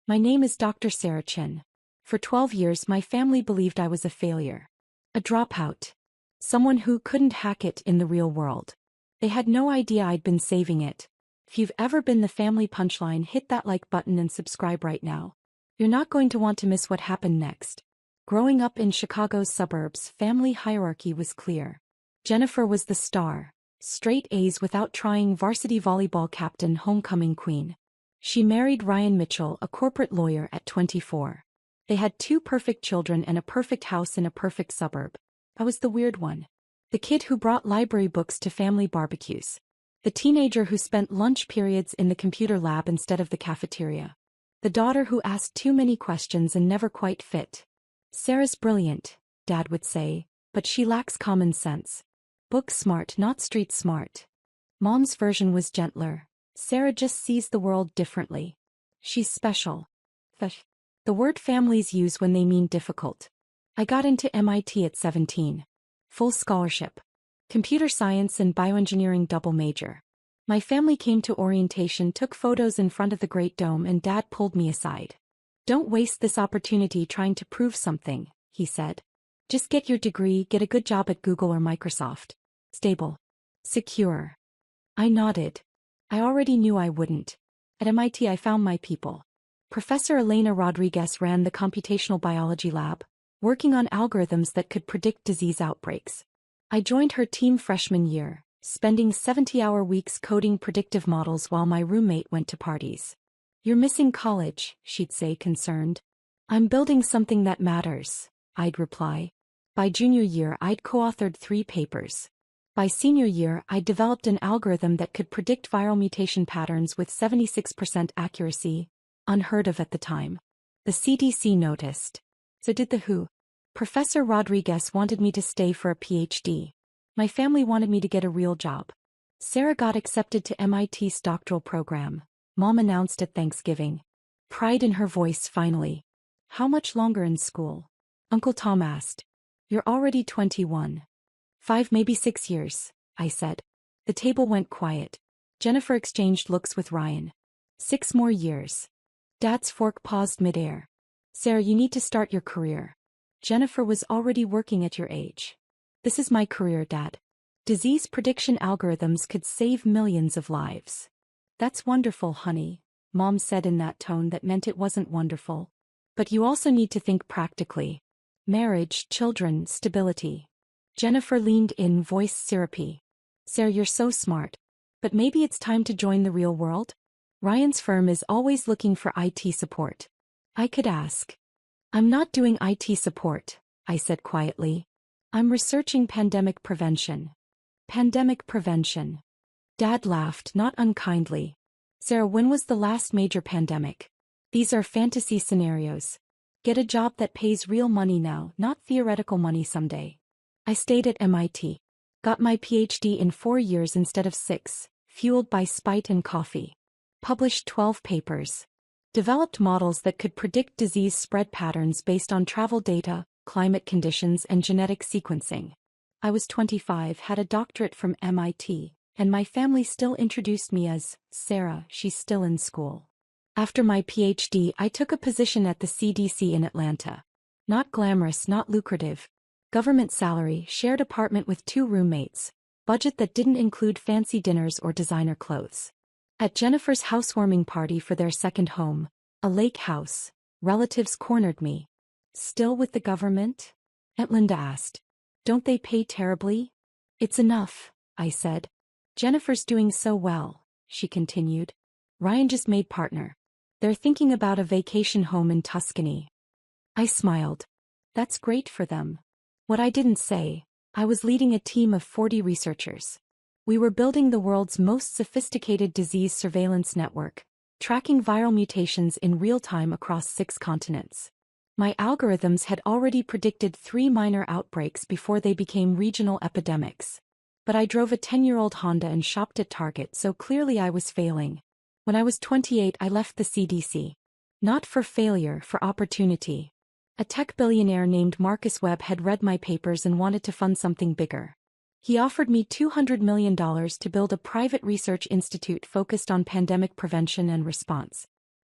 My name is Dr. Sarah Chin. For 12 years my family believed I was a failure. A dropout. Someone who couldn't hack it in the real world. They had no idea I'd been saving it. If you've ever been the family punchline, hit that like button and subscribe right now. You're not going to want to miss what happened next. Growing up in Chicago's suburbs, family hierarchy was clear. Jennifer was the star. Straight A's without trying, varsity volleyball captain, homecoming queen. She married Ryan Mitchell, a corporate lawyer, at 24. They had 2 perfect children and a perfect house in a perfect suburb. I was the weird one. The kid who brought library books to family barbecues. The teenager who spent lunch periods in the computer lab instead of the cafeteria. The daughter who asked too many questions and never quite fit. Sarah's brilliant, Dad would say, but she lacks common sense. Book smart, not street smart. Mom's version was gentler. Sarah just sees the world differently. She's special. The word families use when they mean difficult. I got into MIT at 17. Full scholarship. Computer science and bioengineering double major. My family came to orientation, took photos in front of the Great Dome, and Dad pulled me aside. Don't waste this opportunity trying to prove something, he said. Just get your degree, get a good job at Google or Microsoft. Stable. Secure. I nodded. I already knew I wouldn't. At MIT I found my people. Professor Elena Rodriguez ran the computational biology lab, working on algorithms that could predict disease outbreaks. I joined her team freshman year, spending 70-hour weeks coding predictive models while my roommate went to parties. You're missing college, she'd say, concerned. I'm building something that matters, I'd reply. By junior year I'd co-authored 3 papers. By senior year I'd developed an algorithm that could predict viral mutation patterns with 76% accuracy, unheard of at the time. The CDC noticed. So did the WHO. Professor Rodriguez wanted me to stay for a PhD. My family wanted me to get a real job. Sarah got accepted to MIT's doctoral program, Mom announced at Thanksgiving. Pride in her voice finally. How much longer in school? Uncle Tom asked. You're already 21. 5, maybe 6 years, I said. The table went quiet. Jennifer exchanged looks with Ryan. 6 more years. Dad's fork paused midair. Sarah, you need to start your career. Jennifer was already working at your age. This is my career, Dad. Disease prediction algorithms could save millions of lives. That's wonderful, honey, Mom said in that tone that meant it wasn't wonderful. But you also need to think practically. Marriage, children, stability. Jennifer leaned in, voice syrupy. Sarah, you're so smart. But maybe it's time to join the real world? Ryan's firm is always looking for IT support. I could ask. I'm not doing IT support, I said quietly. I'm researching pandemic prevention. Pandemic prevention. Dad laughed, not unkindly. Sarah, when was the last major pandemic? These are fantasy scenarios. Get a job that pays real money now, not theoretical money someday. I stayed at MIT. Got my PhD in 4 years instead of 6, fueled by spite and coffee. Published 12 papers. Developed models that could predict disease spread patterns based on travel data, climate conditions, and genetic sequencing. I was 25, had a doctorate from MIT, and my family still introduced me as Sarah, she's still in school. After my PhD, I took a position at the CDC in Atlanta. Not glamorous, not lucrative. Government salary, shared apartment with 2 roommates. Budget that didn't include fancy dinners or designer clothes. At Jennifer's housewarming party for their second home, a lake house, relatives cornered me. Still with the government? Aunt Linda asked. Don't they pay terribly? It's enough, I said. Jennifer's doing so well, she continued. Ryan just made partner. They're thinking about a vacation home in Tuscany. I smiled. That's great for them. What I didn't say, I was leading a team of 40 researchers. We were building the world's most sophisticated disease surveillance network, tracking viral mutations in real time across 6 continents. My algorithms had already predicted 3 minor outbreaks before they became regional epidemics. But I drove a 10-year-old Honda and shopped at Target, so clearly I was failing. When I was 28, I left the CDC. Not for failure, for opportunity. A tech billionaire named Marcus Webb had read my papers and wanted to fund something bigger. He offered me $200 million to build a private research institute focused on pandemic prevention and response.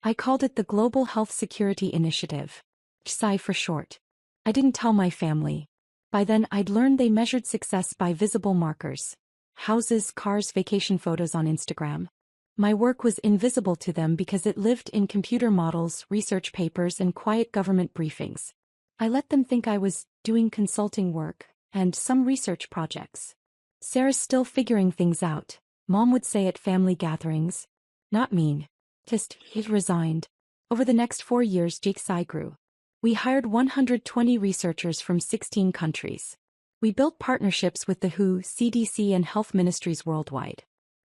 I called it the Global Health Security Initiative. GSI for short. I didn't tell my family. By then I'd learned they measured success by visible markers. Houses, cars, vacation photos on Instagram. My work was invisible to them because it lived in computer models, research papers, and quiet government briefings. I let them think I was doing consulting work and some research projects. Sarah's still figuring things out, Mom would say at family gatherings. Not mean. Just, it resigned. Over the next 4 years, GSI grew. We hired 120 researchers from 16 countries. We built partnerships with the WHO, CDC, and health ministries worldwide.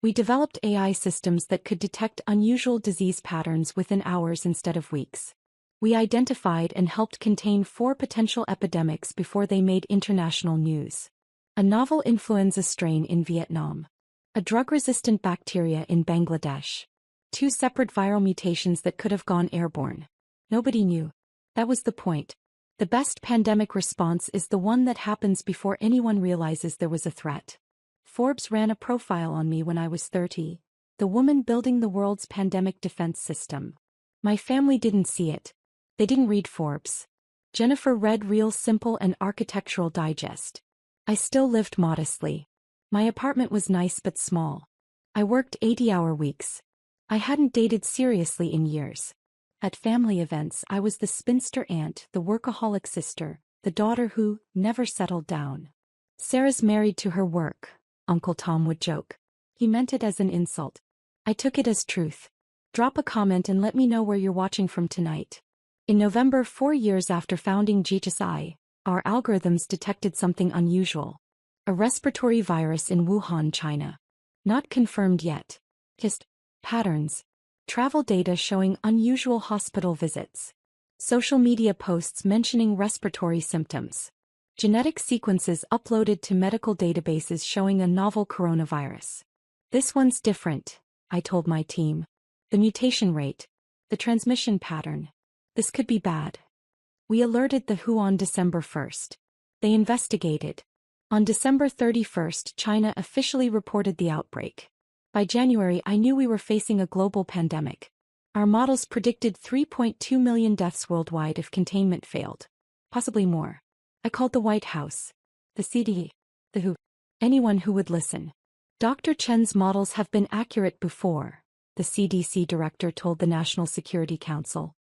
We developed AI systems that could detect unusual disease patterns within hours instead of weeks. We identified and helped contain 4 potential epidemics before they made international news. A novel influenza strain in Vietnam. A drug-resistant bacteria in Bangladesh. 2 separate viral mutations that could have gone airborne. Nobody knew. That was the point. The best pandemic response is the one that happens before anyone realizes there was a threat. Forbes ran a profile on me when I was 30. The woman building the world's pandemic defense system. My family didn't see it. They didn't read Forbes. Jennifer read Real Simple and Architectural Digest. I still lived modestly. My apartment was nice but small. I worked 80-hour weeks. I hadn't dated seriously in years. At family events, I was the spinster aunt, the workaholic sister, the daughter who never settled down. Sarah's married to her work, Uncle Tom would joke. He meant it as an insult. I took it as truth. Drop a comment and let me know where you're watching from tonight. In November, 4 years after founding GSI, our algorithms detected something unusual. A respiratory virus in Wuhan, China. Not confirmed yet. Just patterns. Travel data showing unusual hospital visits. Social media posts mentioning respiratory symptoms. Genetic sequences uploaded to medical databases showing a novel coronavirus. This one's different, I told my team. The mutation rate. The transmission pattern. This could be bad. We alerted the WHO on December 1st. They investigated. On December 31st, China officially reported the outbreak. By January, I knew we were facing a global pandemic. Our models predicted 3.2 million deaths worldwide if containment failed. Possibly more. I called the White House, the CDC, the WHO, anyone who would listen. Dr. Chen's models have been accurate before, the CDC director told the National Security Council.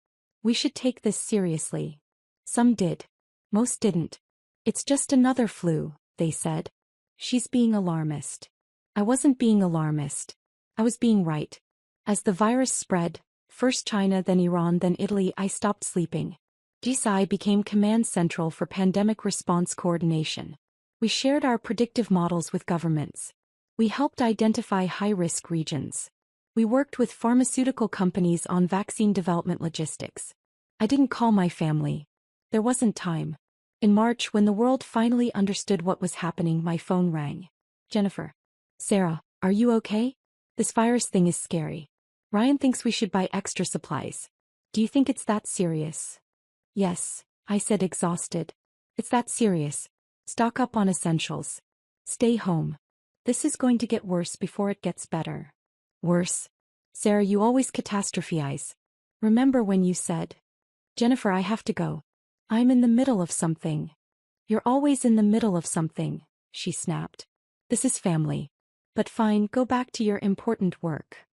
We should take this seriously. Some did. Most didn't. It's just another flu, they said. She's being alarmist. I wasn't being alarmist. I was being right. As the virus spread, first China, then Iran, then Italy, I stopped sleeping. GSI became command central for pandemic response coordination. We shared our predictive models with governments. We helped identify high-risk regions. We worked with pharmaceutical companies on vaccine development logistics. I didn't call my family. There wasn't time. In March, when the world finally understood what was happening, my phone rang. Jennifer. Sarah, are you okay? This virus thing is scary. Ryan thinks we should buy extra supplies. Do you think it's that serious? Yes, I said, exhausted. It's that serious. Stock up on essentials. Stay home. This is going to get worse before it gets better. Worse? Sarah, you always catastrophize. Remember when you said, Jennifer, I have to go. I'm in the middle of something. You're always in the middle of something, she snapped. This is family. But fine, go back to your important work.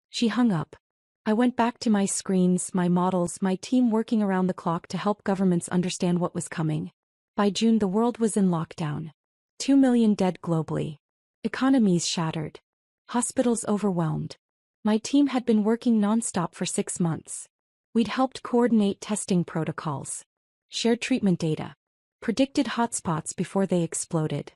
She hung up. I went back to my screens, my models, my team working around the clock to help governments understand what was coming. By June, the world was in lockdown. 2 million dead globally. Economies shattered. Hospitals overwhelmed. My team had been working nonstop for 6 months. We'd helped coordinate testing protocols. Shared treatment data. Predicted hotspots before they exploded.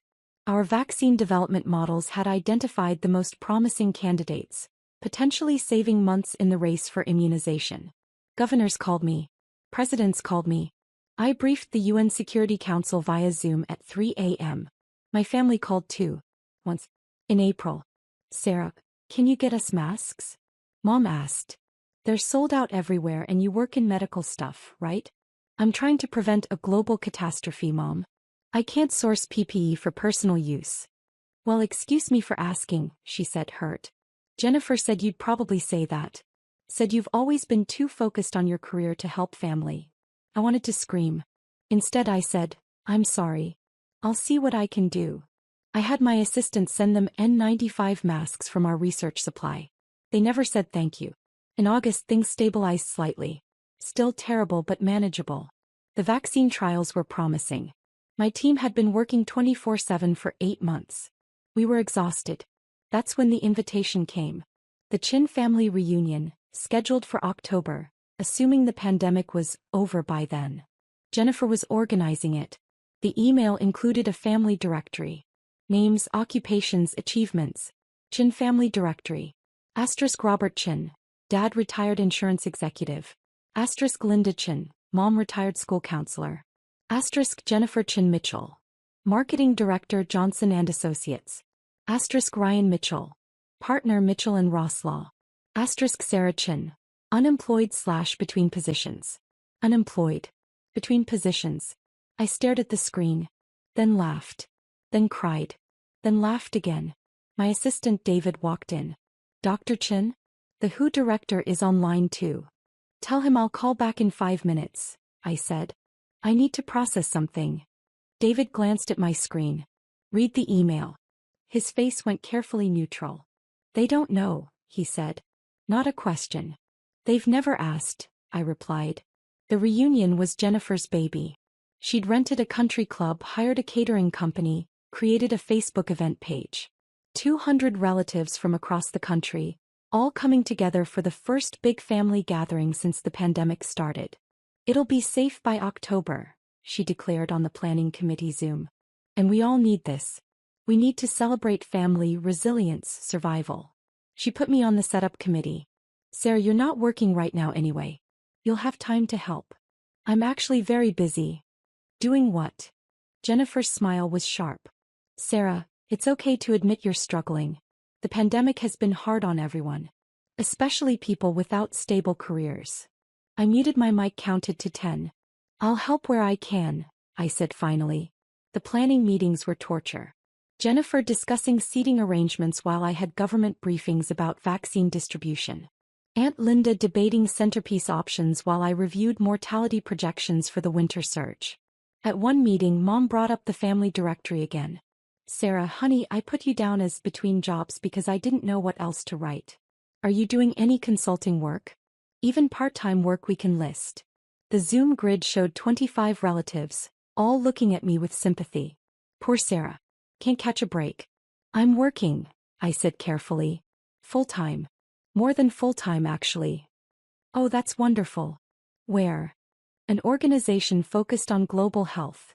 Our vaccine development models had identified the most promising candidates, potentially saving months in the race for immunization. Governors called me. Presidents called me. I briefed the UN Security Council via Zoom at 3 a.m. My family called too. Once. In April. Sarah, can you get us masks? Mom asked. They're sold out everywhere and you work in medical stuff, right? I'm trying to prevent a global catastrophe, Mom. I can't source PPE for personal use. Well, excuse me for asking, she said, hurt. Jennifer said you'd probably say that. Said you've always been too focused on your career to help family. I wanted to scream. Instead I said, I'm sorry. I'll see what I can do. I had my assistant send them N95 masks from our research supply. They never said thank you. In August things stabilized slightly. Still terrible but manageable. The vaccine trials were promising. My team had been working 24/7 for 8 months. We were exhausted. That's when the invitation came. The Chin family reunion, scheduled for October, assuming the pandemic was over by then. Jennifer was organizing it. The email included a family directory. Names, occupations, achievements. Chin family directory. Asterisk Robert Chin, dad retired insurance executive. Asterisk Linda Chin, mom retired school counselor. Asterisk Jennifer Chin Mitchell, marketing director Johnson and Associates. Asterisk Ryan Mitchell, partner Mitchell and Ross Law. Asterisk Sarah Chin, unemployed / between positions. Unemployed. Between positions. I stared at the screen, then laughed, then cried, then laughed again. My assistant David walked in. Dr. Chin? The WHO director is online too. Tell him I'll call back in 5 minutes, I said. I need to process something. David glanced at my screen. Read the email. His face went carefully neutral. They don't know, he said. Not a question. They've never asked, I replied. The reunion was Jennifer's baby. She'd rented a country club, hired a catering company, created a Facebook event page. 200 relatives from across the country, all coming together for the first big family gathering since the pandemic started. It'll be safe by October, she declared on the planning committee Zoom. And we all need this. We need to celebrate family, resilience, survival. She put me on the setup committee. Sarah, you're not working right now anyway. You'll have time to help. I'm actually very busy. Doing what? Jennifer's smile was sharp. Sarah, it's okay to admit you're struggling. The pandemic has been hard on everyone. Especially people without stable careers. I muted my mic, counted to 10. I'll help where I can, I said finally. The planning meetings were torture. Jennifer discussing seating arrangements while I had government briefings about vaccine distribution. Aunt Linda debating centerpiece options while I reviewed mortality projections for the winter surge. At one meeting, Mom brought up the family directory again. Sarah, honey, I put you down as between jobs because I didn't know what else to write. Are you doing any consulting work? Even part-time work we can list. The Zoom grid showed 25 relatives, all looking at me with sympathy. Poor Sarah. Can't catch a break. I'm working, I said carefully. Full-time. More than full-time actually. Oh, that's wonderful. Where? An organization focused on global health.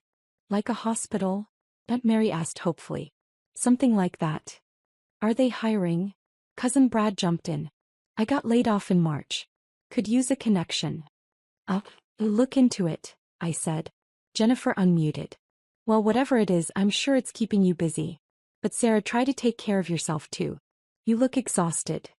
Like a hospital? Aunt Mary asked hopefully. Something like that. Are they hiring? Cousin Brad jumped in. I got laid off in March. Could use a connection. Look into it, I said. Jennifer unmuted. Well, whatever it is, I'm sure it's keeping you busy. But Sarah, try to take care of yourself too. You look exhausted.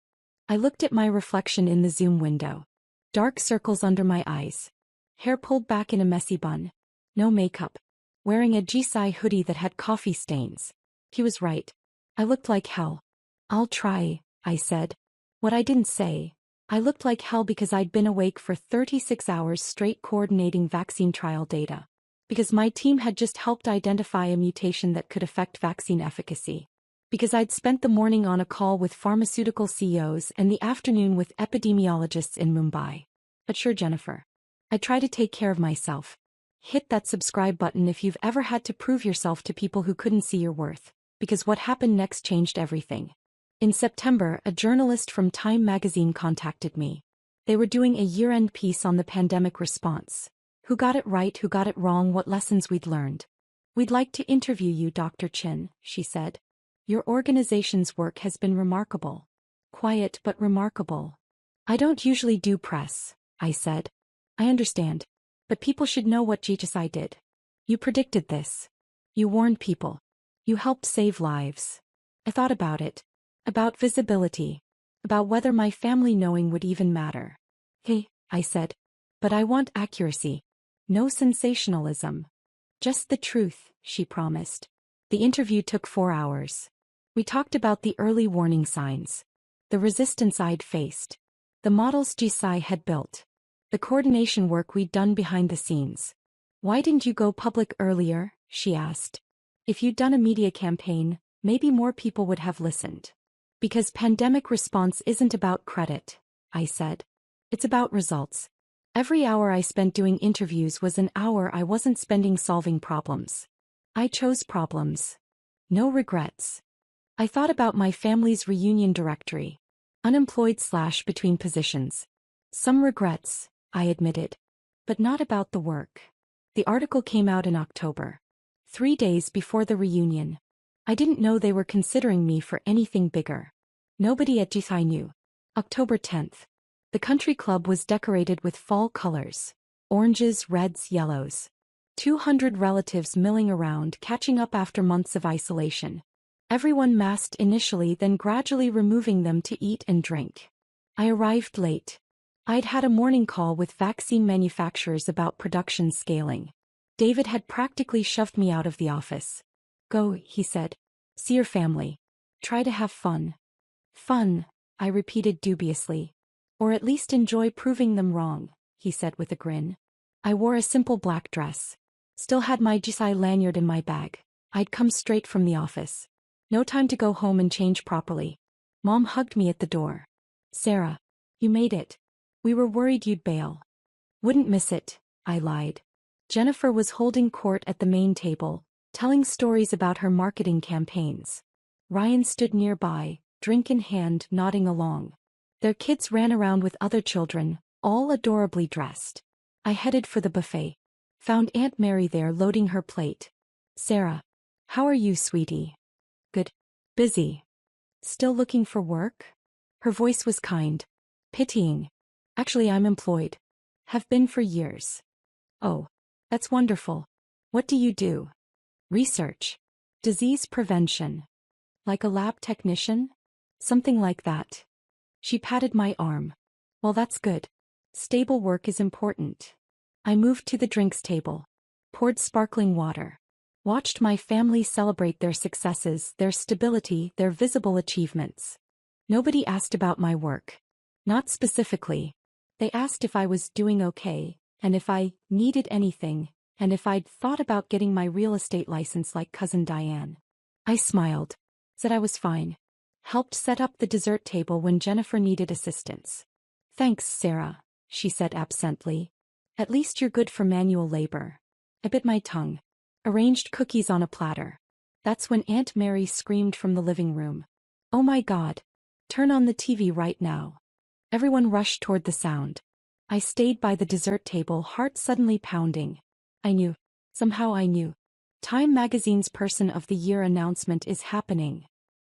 I looked at my reflection in the Zoom window. Dark circles under my eyes. Hair pulled back in a messy bun. No makeup. Wearing a Jisai hoodie that had coffee stains. He was right. I looked like hell. I'll try, I said. What I didn't say. I looked like hell because I'd been awake for 36 hours straight coordinating vaccine trial data. Because my team had just helped identify a mutation that could affect vaccine efficacy. Because I'd spent the morning on a call with pharmaceutical CEOs and the afternoon with epidemiologists in Mumbai. But sure, Jennifer. I try to take care of myself. Hit that subscribe button if you've ever had to prove yourself to people who couldn't see your worth. Because what happened next changed everything. In September, a journalist from Time magazine contacted me. They were doing a year-end piece on the pandemic response. Who got it right, who got it wrong, what lessons we'd learned. We'd like to interview you, Dr. Chin, she said. Your organization's work has been remarkable. Quiet but remarkable. I don't usually do press, I said. I understand. But people should know what GHSI did. You predicted this. You warned people. You helped save lives. I thought about it. About visibility. About whether my family knowing would even matter. Hey, I said. But I want accuracy. No sensationalism. Just the truth, she promised. The interview took 4 hours. We talked about the early warning signs. The resistance I'd faced. The models Jisai had built. The coordination work we'd done behind the scenes. Why didn't you go public earlier? She asked. If you'd done a media campaign, maybe more people would have listened. Because pandemic response isn't about credit, I said. It's about results. Every hour I spent doing interviews was an hour I wasn't spending solving problems. I chose problems. No regrets. I thought about my family's reunion directory. Unemployed/between positions. Some regrets, I admitted. But not about the work. The article came out in October. 3 days before the reunion. I didn't know they were considering me for anything bigger. Nobody at Jisai knew. October 10th. The country club was decorated with fall colors. Oranges, reds, yellows. 200 relatives milling around, catching up after months of isolation. Everyone masked initially, then gradually removing them to eat and drink. I arrived late. I'd had a morning call with vaccine manufacturers about production scaling. David had practically shoved me out of the office. Go, he said. See your family. Try to have fun. Fun, I repeated dubiously. Or at least enjoy proving them wrong, he said with a grin. I wore a simple black dress. Still had my Jisai lanyard in my bag. I'd come straight from the office. No time to go home and change properly. Mom hugged me at the door. Sarah, you made it. We were worried you'd bail. Wouldn't miss it, I lied. Jennifer was holding court at the main table, telling stories about her marketing campaigns. Ryan stood nearby, drink in hand, nodding along. Their kids ran around with other children, all adorably dressed. I headed for the buffet. Found Aunt Mary there loading her plate. Sarah, how are you, sweetie? Good. Busy. Still looking for work? Her voice was kind. Pitying. Actually, I'm employed. Have been for years. Oh, that's wonderful. What do you do? Research. Disease prevention. Like a lab technician? Something like that. She patted my arm. Well, that's good. Stable work is important. I moved to the drinks table. Poured sparkling water. Watched my family celebrate their successes, their stability, their visible achievements. Nobody asked about my work. Not specifically. They asked if I was doing okay, and if I needed anything, and if I'd thought about getting my real estate license like cousin Diane. I smiled. Said I was fine. Helped set up the dessert table when Jennifer needed assistance. Thanks, Sarah, she said absently. At least you're good for manual labor. I bit my tongue. Arranged cookies on a platter. That's when Aunt Mary screamed from the living room. Oh my God. Turn on the TV right now. Everyone rushed toward the sound. I stayed by the dessert table, heart suddenly pounding. I knew. Somehow I knew. Time magazine's Person of the Year announcement is happening.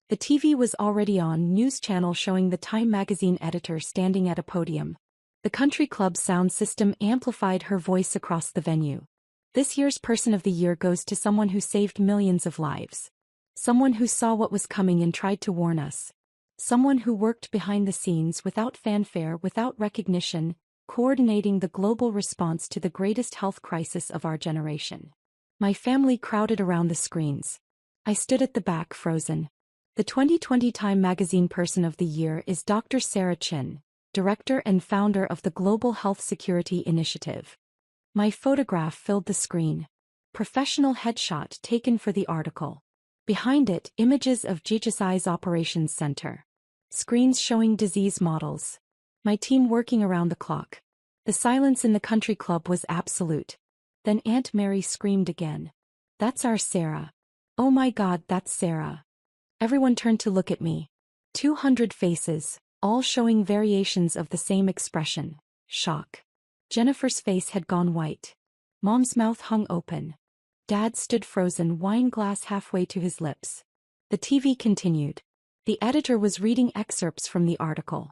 The TV was already on, news channel showing the Time magazine editor standing at a podium. The country club sound system amplified her voice across the venue. This year's Person of the Year goes to someone who saved millions of lives. Someone who saw what was coming and tried to warn us. Someone who worked behind the scenes without fanfare, without recognition, coordinating the global response to the greatest health crisis of our generation. My family crowded around the screens. I stood at the back, frozen. The 2020 Time magazine Person of the Year is Dr. Sarah Chin, director and founder of the Global Health Security Initiative. My photograph filled the screen. Professional headshot taken for the article. Behind it, images of GHSI's operations center. Screens showing disease models. My team working around the clock. The silence in the country club was absolute. Then Aunt Mary screamed again. That's our Sarah. Oh my God, that's Sarah. Everyone turned to look at me. 200 faces, all showing variations of the same expression. Shock. Jennifer's face had gone white. Mom's mouth hung open. Dad stood frozen, wine glass halfway to his lips. The TV continued. The editor was reading excerpts from the article.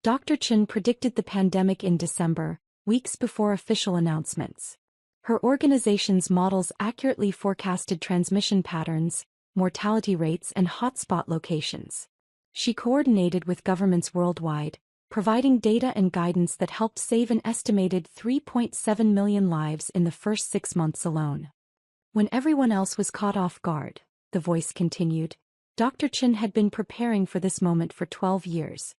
Dr. Chin predicted the pandemic in December, weeks before official announcements. Her organization's models accurately forecasted transmission patterns, mortality rates, and hotspot locations. She coordinated with governments worldwide, providing data and guidance that helped save an estimated 3.7 million lives in the first 6 months alone. When everyone else was caught off guard, the voice continued, Dr. Chin had been preparing for this moment for 12 years.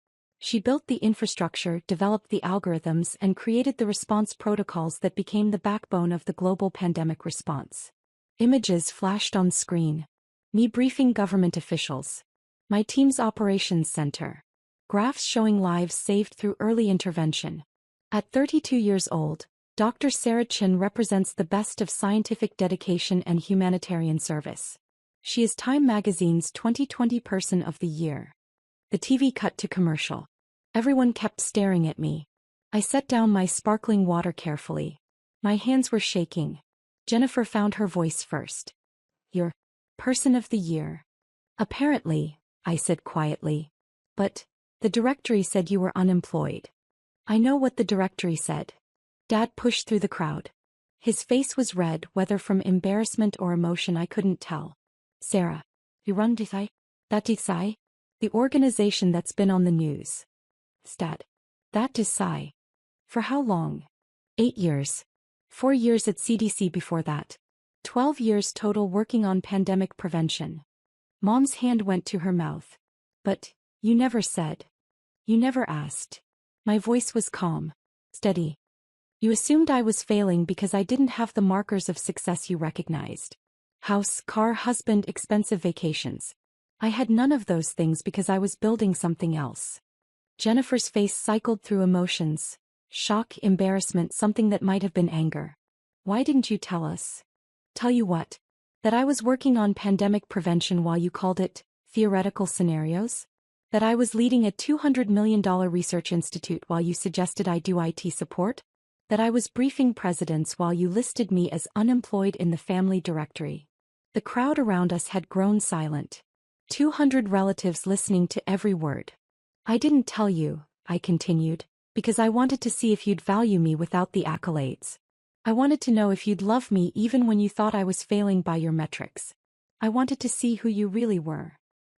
She built the infrastructure, developed the algorithms, and created the response protocols that became the backbone of the global pandemic response. Images flashed on screen. Me briefing government officials. My team's operations center. Graphs showing lives saved through early intervention. At 32 years old, Dr. Sarah Chin represents the best of scientific dedication and humanitarian service. She is Time Magazine's 2020 Person of the Year. The TV cut to commercial. Everyone kept staring at me. I set down my sparkling water carefully. My hands were shaking. Jennifer found her voice first. You're Person of the Year. Apparently, I said quietly. But the directory said you were unemployed. I know what the directory said. Dad pushed through the crowd. His face was red, whether from embarrassment or emotion I couldn't tell. Sarah, you run Desai? That Desai? The organization that's been on the news. Stat. That Desai. For how long? 8 years. 4 years at CDC before that. 12 years total working on pandemic prevention. Mom's hand went to her mouth. But you never said. You never asked. My voice was calm. Steady. You assumed I was failing because I didn't have the markers of success you recognized. House, car, husband, expensive vacations. I had none of those things because I was building something else. Jennifer's face cycled through emotions. Shock, embarrassment, something that might have been anger. Why didn't you tell us? Tell you what? That I was working on pandemic prevention while you called it theoretical scenarios? That I was leading a $200 million research institute while you suggested I do IT support? That I was briefing presidents while you listed me as unemployed in the family directory? The crowd around us had grown silent. 200 relatives listening to every word. I didn't tell you, I continued, because I wanted to see if you'd value me without the accolades. I wanted to know if you'd love me even when you thought I was failing by your metrics. I wanted to see who you really were.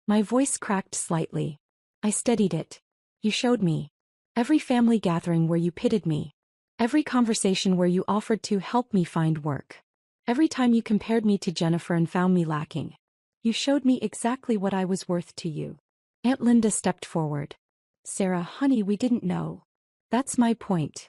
My voice cracked slightly. I steadied it. You showed me. Every family gathering where you pitted me. Every conversation where you offered to help me find work. Every time you compared me to Jennifer and found me lacking. You showed me exactly what I was worth to you. Aunt Linda stepped forward. Sarah, honey, we didn't know. That's my point.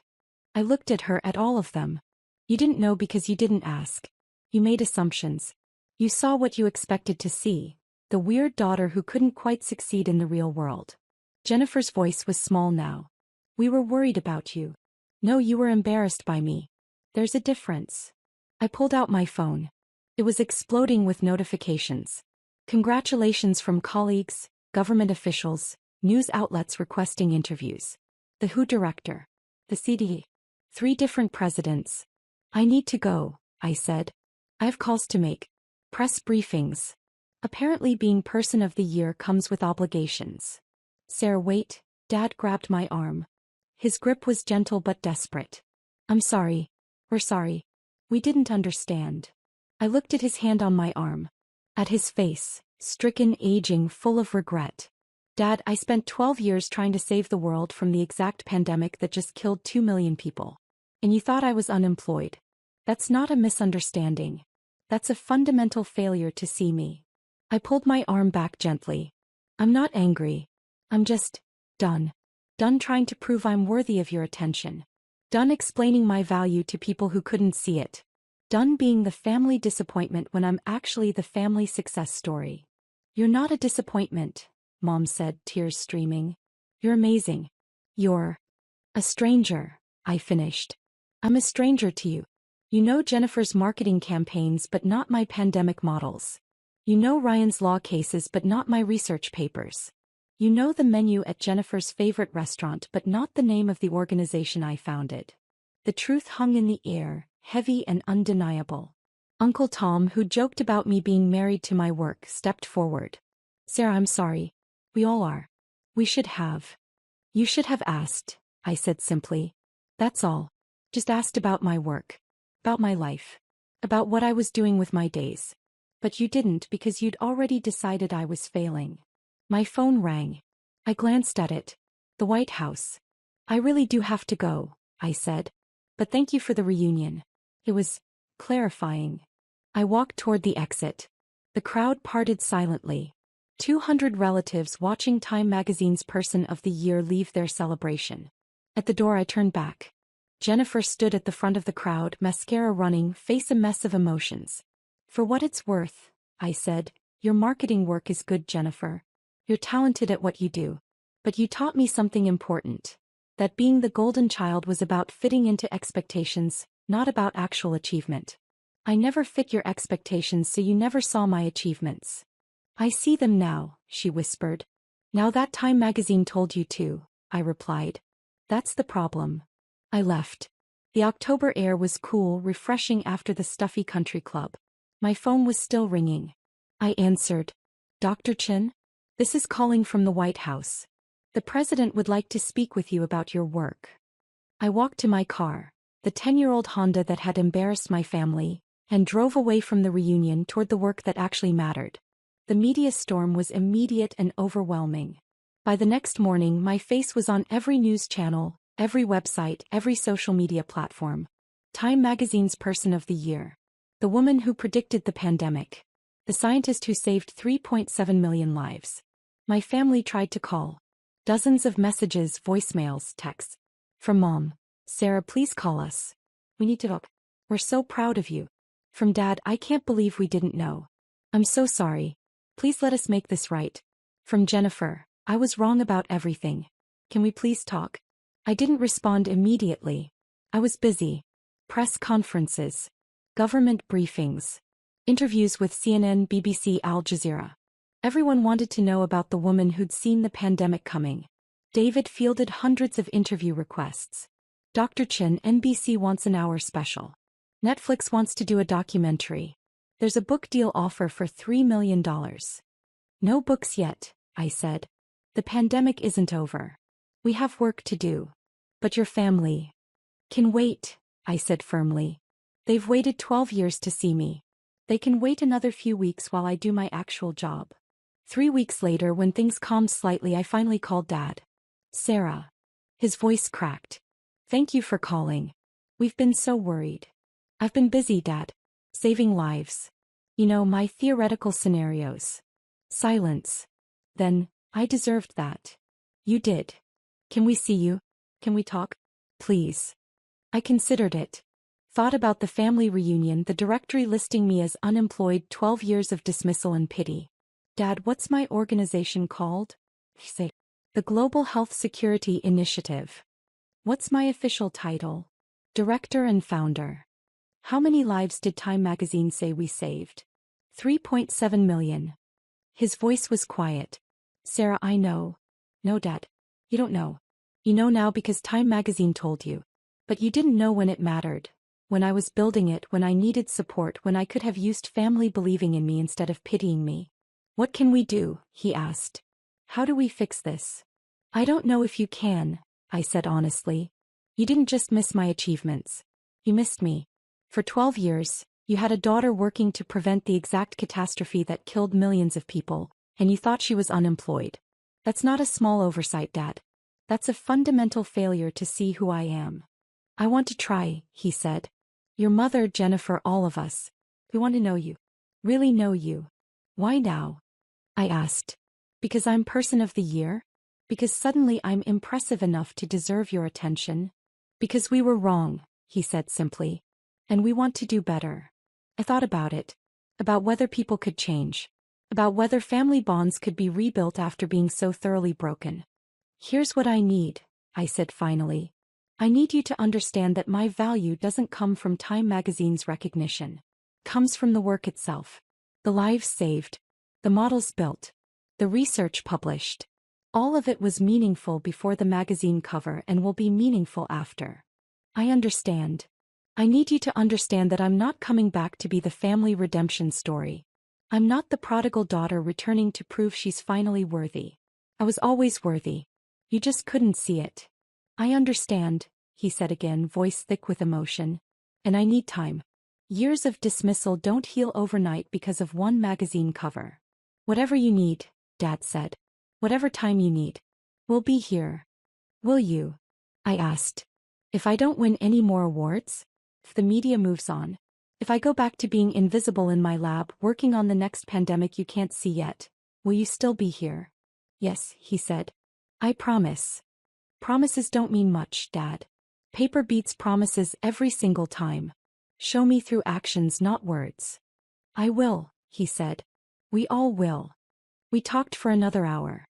I looked at her, at all of them. You didn't know because you didn't ask. You made assumptions. You saw what you expected to see. The weird daughter who couldn't quite succeed in the real world. Jennifer's voice was small now. We were worried about you. No, you were embarrassed by me. There's a difference. I pulled out my phone. It was exploding with notifications. Congratulations from colleagues, government officials, news outlets requesting interviews. The WHO director. The CDE. 3 different presidents. I need to go, I said. I have calls to make. Press briefings. Apparently being Person of the Year comes with obligations. Sarah, wait. Dad grabbed my arm. His grip was gentle but desperate. I'm sorry. We're sorry. We didn't understand. I looked at his hand on my arm. At his face, stricken, aging, full of regret. Dad, I spent 12 years trying to save the world from the exact pandemic that just killed 2 million people. And you thought I was unemployed. That's not a misunderstanding. That's a fundamental failure to see me. I pulled my arm back gently. I'm not angry. I'm just done. Done trying to prove I'm worthy of your attention. Done explaining my value to people who couldn't see it. Done being the family disappointment when I'm actually the family success story. You're not a disappointment, Mom said, tears streaming. You're amazing. You're a stranger, I finished. I'm a stranger to you. You know Jennifer's marketing campaigns but not my pandemic models. You know Ryan's law cases but not my research papers. You know the menu at Jennifer's favorite restaurant but not the name of the organization I founded. The truth hung in the air, heavy and undeniable. Uncle Tom, who joked about me being married to my work, stepped forward. Sarah, I'm sorry. We all are. We should have. You should have asked, I said simply. That's all. Just asked about my work. About my life. About what I was doing with my days. But you didn't because you'd already decided I was failing. My phone rang. I glanced at it. The White House. I really do have to go, I said. But thank you for the reunion. It was clarifying. I walked toward the exit. The crowd parted silently. 200 relatives watching Time magazine's Person of the Year leave their celebration. At the door I turned back. Jennifer stood at the front of the crowd, mascara running, face a mess of emotions. For what it's worth, I said, your marketing work is good, Jennifer. You're talented at what you do. But you taught me something important. That being the golden child was about fitting into expectations, not about actual achievement. I never fit your expectations, so you never saw my achievements. I see them now, she whispered. Now that Time magazine told you to, I replied. That's the problem. I left. The October air was cool, refreshing after the stuffy country club. My phone was still ringing. I answered. Dr. Chin? This is calling from the White House. The president would like to speak with you about your work. I walked to my car, the 10-year-old Honda that had embarrassed my family, and drove away from the reunion toward the work that actually mattered. The media storm was immediate and overwhelming. By the next morning, my face was on every news channel, every website, every social media platform. Time magazine's Person of the Year. The woman who predicted the pandemic. The scientist who saved 3.7 million lives. My family tried to call. Dozens of messages, voicemails, texts. From Mom. Sarah, please call us. We need to talk. We're so proud of you. From Dad, I can't believe we didn't know. I'm so sorry. Please let us make this right. From Jennifer, I was wrong about everything. Can we please talk? I didn't respond immediately. I was busy. Press conferences. Government briefings. Interviews with CNN, BBC, Al Jazeera. Everyone wanted to know about the woman who'd seen the pandemic coming. David fielded hundreds of interview requests. Dr. Chin, NBC wants an hour special. Netflix wants to do a documentary. There's a book deal offer for $3 million. No books yet, I said. The pandemic isn't over. We have work to do. But your family can wait, I said firmly. They've waited 12 years to see me. They can wait another few weeks while I do my actual job. 3 weeks later, when things calmed slightly, I finally called Dad. Sarah. His voice cracked. Thank you for calling. We've been so worried. I've been busy, Dad. Saving lives. You know, my theoretical scenarios. Silence. Then, I deserved that. You did. Can we see you? Can we talk? Please. I considered it. Thought about the family reunion, the directory listing me as unemployed, 12 years of dismissal and pity. Dad, what's my organization called? Say. The Global Health Security Initiative. What's my official title? Director and founder. How many lives did Time magazine say we saved? 3.7 million. His voice was quiet. Sarah, I know. No, Dad. You don't know. You know now because Time magazine told you. But you didn't know when it mattered. When I was building it, when I needed support, when I could have used family believing in me instead of pitying me. What can we do? He asked. How do we fix this? I don't know if you can, I said honestly. You didn't just miss my achievements. You missed me. For 12 years, you had a daughter working to prevent the exact catastrophe that killed millions of people, and you thought she was unemployed. That's not a small oversight, Dad. That's a fundamental failure to see who I am. I want to try, he said. Your mother, Jennifer, all of us. We want to know you. Really know you. Why now? I asked. Because I'm Person of the Year? Because suddenly I'm impressive enough to deserve your attention? Because we were wrong, he said simply. And we want to do better. I thought about it. About whether people could change. About whether family bonds could be rebuilt after being so thoroughly broken. Here's what I need, I said finally. I need you to understand that my value doesn't come from Time magazine's recognition. It comes from the work itself. The lives saved. The models built. The research published. All of it was meaningful before the magazine cover and will be meaningful after. I understand. I need you to understand that I'm not coming back to be the family redemption story. I'm not the prodigal daughter returning to prove she's finally worthy. I was always worthy. You just couldn't see it. I understand, he said again, voice thick with emotion. And I need time. Years of dismissal don't heal overnight because of one magazine cover. Whatever you need, Dad said. Whatever time you need. We'll be here. Will you? I asked. If I don't win any more awards? If the media moves on? If I go back to being invisible in my lab, working on the next pandemic you can't see yet? Will you still be here? Yes, he said. I promise. Promises don't mean much, Dad. Paper beats promises every single time. Show me through actions, not words. I will, he said. We all will. We talked for another hour.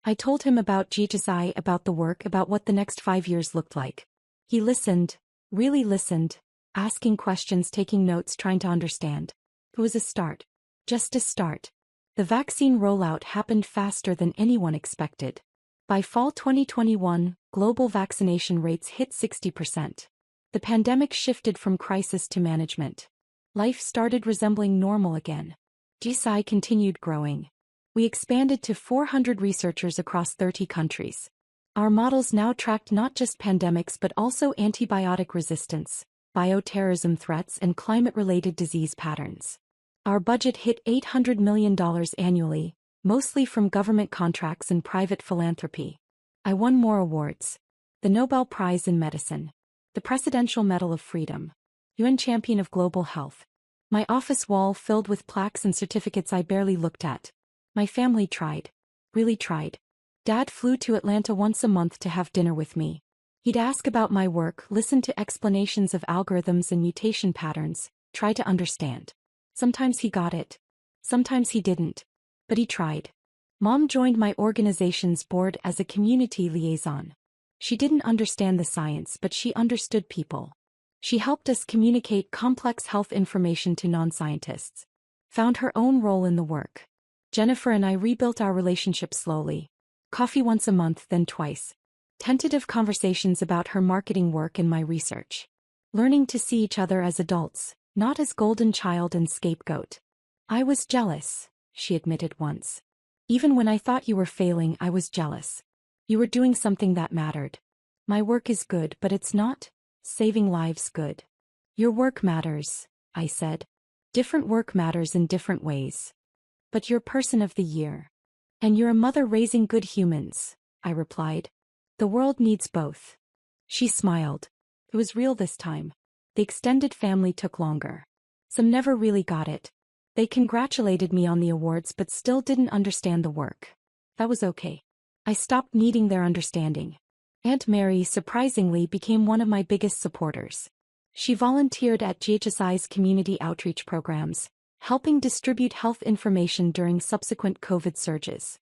I told him about GHSI, about the work, about what the next 5 years looked like. He listened, really listened, asking questions, taking notes, trying to understand. It was a start. Just a start. The vaccine rollout happened faster than anyone expected. By fall 2021, global vaccination rates hit 60%. The pandemic shifted from crisis to management. Life started resembling normal again. GSI continued growing. We expanded to 400 researchers across 30 countries. Our models now tracked not just pandemics but also antibiotic resistance, bioterrorism threats, and climate-related disease patterns. Our budget hit $800 million annually, mostly from government contracts and private philanthropy. I won more awards. The Nobel Prize in Medicine. The Presidential Medal of Freedom. UN Champion of Global Health. My office wall filled with plaques and certificates I barely looked at. My family tried. Really tried. Dad flew to Atlanta once a month to have dinner with me. He'd ask about my work, listen to explanations of algorithms and mutation patterns, try to understand. Sometimes he got it. Sometimes he didn't. But he tried. Mom joined my organization's board as a community liaison. She didn't understand the science, but she understood people. She helped us communicate complex health information to non-scientists. Found her own role in the work. Jennifer and I rebuilt our relationship slowly. Coffee once a month, then twice. Tentative conversations about her marketing work and my research. Learning to see each other as adults, not as golden child and scapegoat. I was jealous, she admitted once. Even when I thought you were failing, I was jealous. You were doing something that mattered. My work is good, but it's not saving lives good. Your work matters, I said. Different work matters in different ways. But you're Person of the Year. And you're a mother raising good humans, I replied. The world needs both. She smiled. It was real this time. The extended family took longer. Some never really got it. They congratulated me on the awards but still didn't understand the work. That was okay. I stopped needing their understanding. Aunt Mary surprisingly became one of my biggest supporters. She volunteered at GHSI's community outreach programs, helping distribute health information during subsequent COVID surges.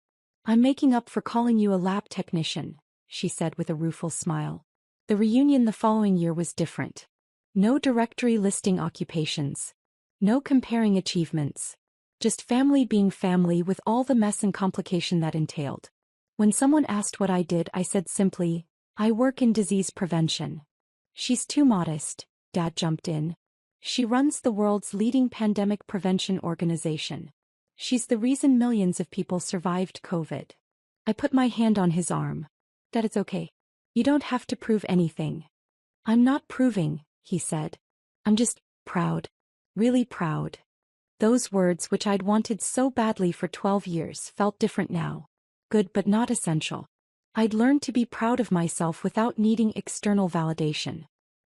I'm making up for calling you a lab technician, she said with a rueful smile. The reunion the following year was different. No directory listing occupations. No comparing achievements. Just family being family with all the mess and complication that entailed. When someone asked what I did, I said simply, I work in disease prevention. She's too modest, Dad jumped in. She runs the world's leading pandemic prevention organization. She's the reason millions of people survived COVID. I put my hand on his arm. Dad, it's okay. You don't have to prove anything. I'm not proving, he said. I'm just proud. Really proud. Those words, which I'd wanted so badly for 12 years, felt different now. Good but not essential. I'd learned to be proud of myself without needing external validation.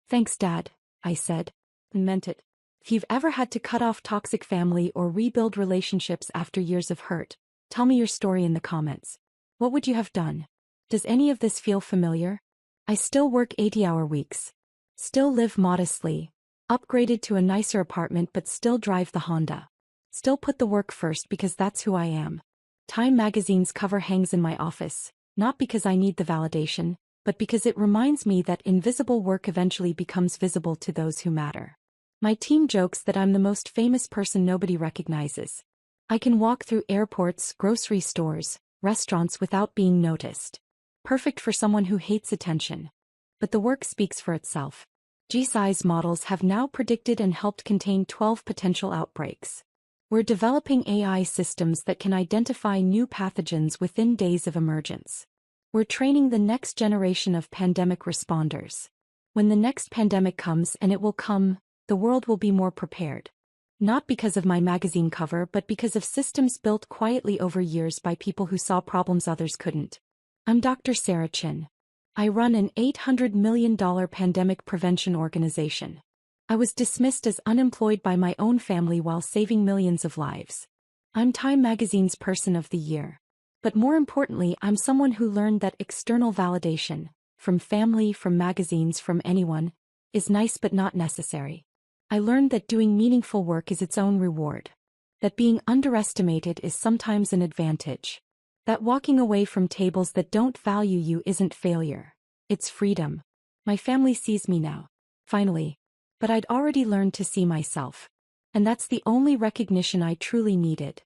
Thanks, Dad, I said, and meant it. If you've ever had to cut off toxic family or rebuild relationships after years of hurt, tell me your story in the comments. What would you have done? Does any of this feel familiar? I still work 80-hour weeks. Still live modestly. Upgraded to a nicer apartment but still drive the Honda. Still put the work first because that's who I am. Time magazine's cover hangs in my office, not because I need the validation, but because it reminds me that invisible work eventually becomes visible to those who matter. My team jokes that I'm the most famous person nobody recognizes. I can walk through airports, grocery stores, restaurants without being noticed. Perfect for someone who hates attention. But the work speaks for itself. GSI's models have now predicted and helped contain 12 potential outbreaks. We're developing AI systems that can identify new pathogens within days of emergence. We're training the next generation of pandemic responders. When the next pandemic comes, and it will come, the world will be more prepared. Not because of my magazine cover, but because of systems built quietly over years by people who saw problems others couldn't. I'm Dr. Sarah Chin. I run an $800 million pandemic prevention organization. I was dismissed as unemployed by my own family while saving millions of lives. I'm Time Magazine's Person of the Year. But more importantly, I'm someone who learned that external validation, from family, from magazines, from anyone, is nice but not necessary. I learned that doing meaningful work is its own reward. That being underestimated is sometimes an advantage. That walking away from tables that don't value you isn't failure. It's freedom. My family sees me now. Finally. But I'd already learned to see myself. And that's the only recognition I truly needed.